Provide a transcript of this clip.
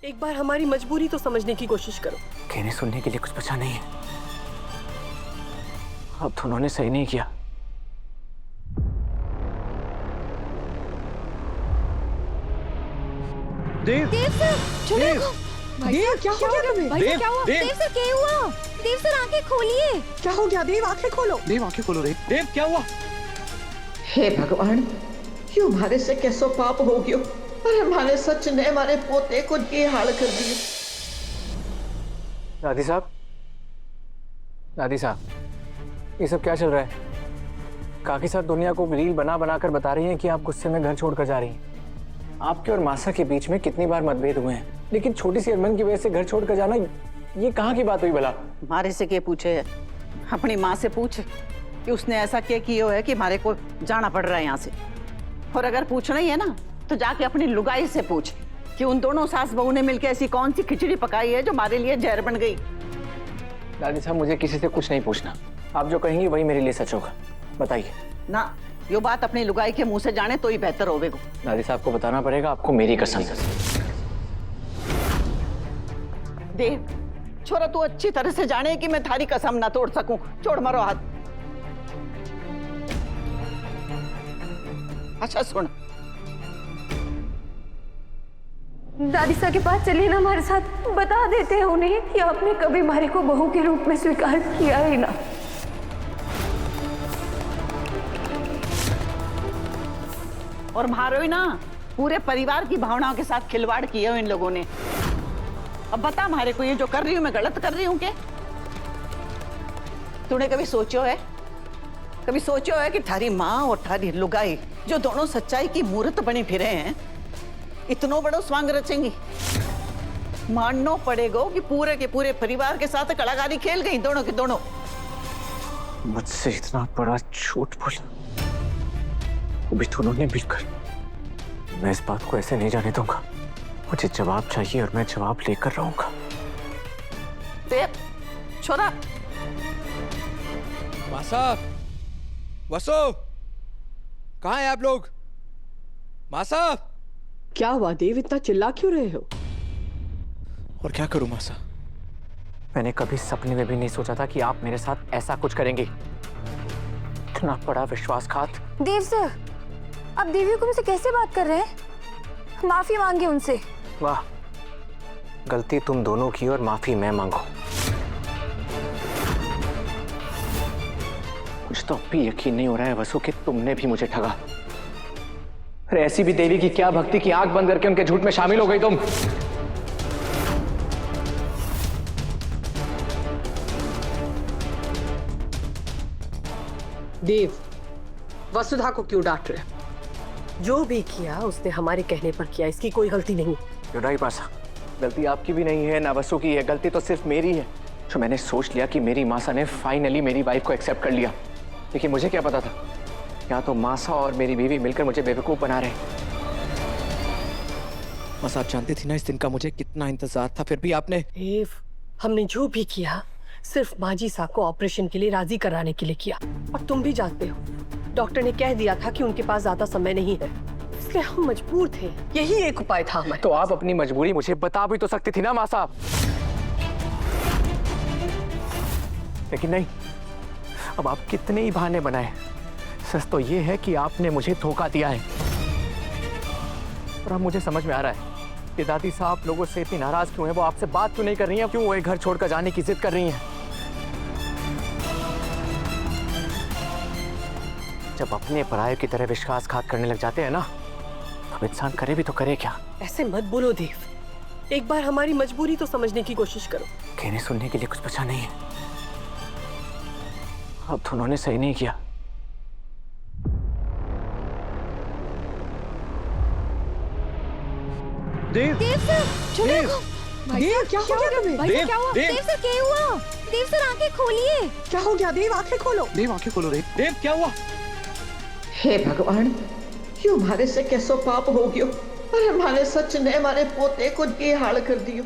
एक बार हमारी मजबूरी तो समझने की कोशिश करो। कहने सुनने के लिए कुछ बचा नहीं है। अब तो उन्होंने सही नहीं किया। देव सर, छोड़ो इसको। देव क्या हो गया तुम्हें? देव क्या हुआ? देव सर क्या हुआ? देव सर आंखें खोलिए। क्या हो गया? देव आंखें खोलो। देव आंखें खोलो। देव क्या हुआ? हे भगवान, क्यों हमारे से कैसो पाप हो गयो और हमारे सच ने हमारे पोते को ये हाल कर दिया। दादी साहब, दादी साहब, ये सब क्या चल रहा है? काकी साहब दुनिया को रील बना बना कर बता रही हैं कि आप गुस्से में घर छोड़कर जा रही हैं। आपके और मासा के बीच में कितनी बार मतभेद हुए हैं, लेकिन छोटी सी अरमान की वजह से घर छोड़कर जाना, ये कहाँ की बात हुई भला? हमारे से क्या पूछे? अपनी माँ से पूछ कि उसने ऐसा क्या किया है कि हमारे को जाना पड़ रहा है यहाँ से। और अगर पूछना ही है ना तो जाके अपनी लुगाई से पूछ कि उन दोनों सास बहू ने मिलकर ऐसी कौन सी खिचड़ी पकाई है जो हमारे लिए जहर बन गई। दादी साहब, मुझे किसी से कुछ नहीं पूछना। आप जो कहेंगी वही मेरे लिए सच होगा। बताइए ना, यो बात अपनी लुगाई के मुंह से जाने तो ही बेहतर होवेगा। दादी साहब को बताना पड़ेगा, आपको मेरी कसम। देव, छोरा तू अच्छी तरह से जाने कि मैं थारी कसम ना तोड़ सकूं। छोड़ मारो हाथ। अच्छा सुन, दादी साहब के पास चलिए ना हमारे साथ, बता देते हैं उन्हें कि आपने कभी हमारे को बहू के रूप में स्वीकार किया ही ना। और मारो ही ना, पूरे परिवार की भावनाओं के साथ खिलवाड़ किया हो इन लोगों ने। अब बता हमारे को ये जो कर रही हूं मैं गलत कर रही हूं क्या? तूने कभी सोचो है कि थारी माँ और थारी लुगाई जो दोनों सच्चाई की मूर्त बनी फिरे हैं, इतनो बड़ो स्वांग रचेंगी? मानना पड़ेगा कि पूरे के पूरे परिवार के साथ कलाकारी खेल गई दोनों के दोनों। मुझसे इतना बड़ा झूठ बोला वो भी दोनों ने मिलकर। मैं इस बात को ऐसे नहीं जाने दूंगा। मुझे जवाब चाहिए और मैं जवाब लेकर रहूंगा। देव, छोरा। मासा, वसो, कहाँ हैं आप लोग? मासा। क्या हुआ देव, इतना चिल्ला क्यों रहे हो? और क्या करूं मासा? मैंने कभी सपने में भी नहीं सोचा था कि आप मेरे साथ ऐसा कुछ करेंगे। इतना बड़ा विश्वासघात। देव सर, आप देवी को मुझसे कैसे बात कर रहे हैं? माफी मांगे उनसे। वाह, गलती तुम दोनों की और माफी मैं मांगू। मुझे तो अब भी यकीन नहीं हो रहा है वसु कि तुमने भी मुझे ठगा। अरे ऐसी भी देवी की क्या भक्ति की आंख बंद करके उनके झूठ में शामिल हो गई तुम। देव, वसुधा को क्यों डांट रहे? जो भी किया उसने हमारे कहने पर किया, इसकी कोई गलती नहीं। राइट मासा, गलती आपकी भी नहीं है ना वसु की है, गलती तो सिर्फ मेरी है। जो मैंने सोच लिया कि मेरी मासा ने फाइनली मेरी वाइफ को एक्सेप्ट कर लिया, लेकिन मुझे क्या पता था या तो मासा और मेरी बीवी मिलकर मुझे बेवकूफ बना रहे। मासा, आप जानती थी ना इस दिन का मुझे कितना इंतजार था, फिर भी आपने। देव, हमने जो भी किया सिर्फ माजी साहब को ऑपरेशन के लिए राजी कराने के लिए किया। और तुम भी जानते हो डॉक्टर ने कह दिया था कि उनके पास ज्यादा समय नहीं है, इसलिए हम मजबूर थे। यही एक उपाय था हमारे। तो आप अपनी मजबूरी मुझे बता भी तो सकती थी ना मासा। लेकिन नहीं, अब आप कितने ही बहाने बनाए, सच तो ये है कि आपने मुझे धोखा दिया है। और अब मुझे समझ में आ रहा है कि दादी साहब लोगों से इतनी नाराज क्यों है, वो आपसे बात क्यों नहीं कर रही हैं, क्यों वो घर छोड़कर जाने की जिद कर रही हैं। जब अपने पराये की तरह विश्वासघात करने लग जाते हैं ना, अब इंसान करे भी तो करे क्या? ऐसे मत बोलो देव, एक बार हमारी मजबूरी तो समझने की कोशिश करो। कहने सुनने के लिए कुछ बचा नहीं है। अब तो उन्होंने सही नहीं किया। देव सर, छोड़ो इसको। देव क्या हो गया तुम्हें? देव क्या हुआ? देव सर क्या हुआ? देव सर आंखें खोलिए। क्या हो गया? देव आंखें खोलो। देव आंखें खोलो। देव क्या हुआ? हे भगवान, क्यों हमारे से कैसो पाप हो गयो और हमारे सच ने हमारे पोते को ये हाल कर दियो।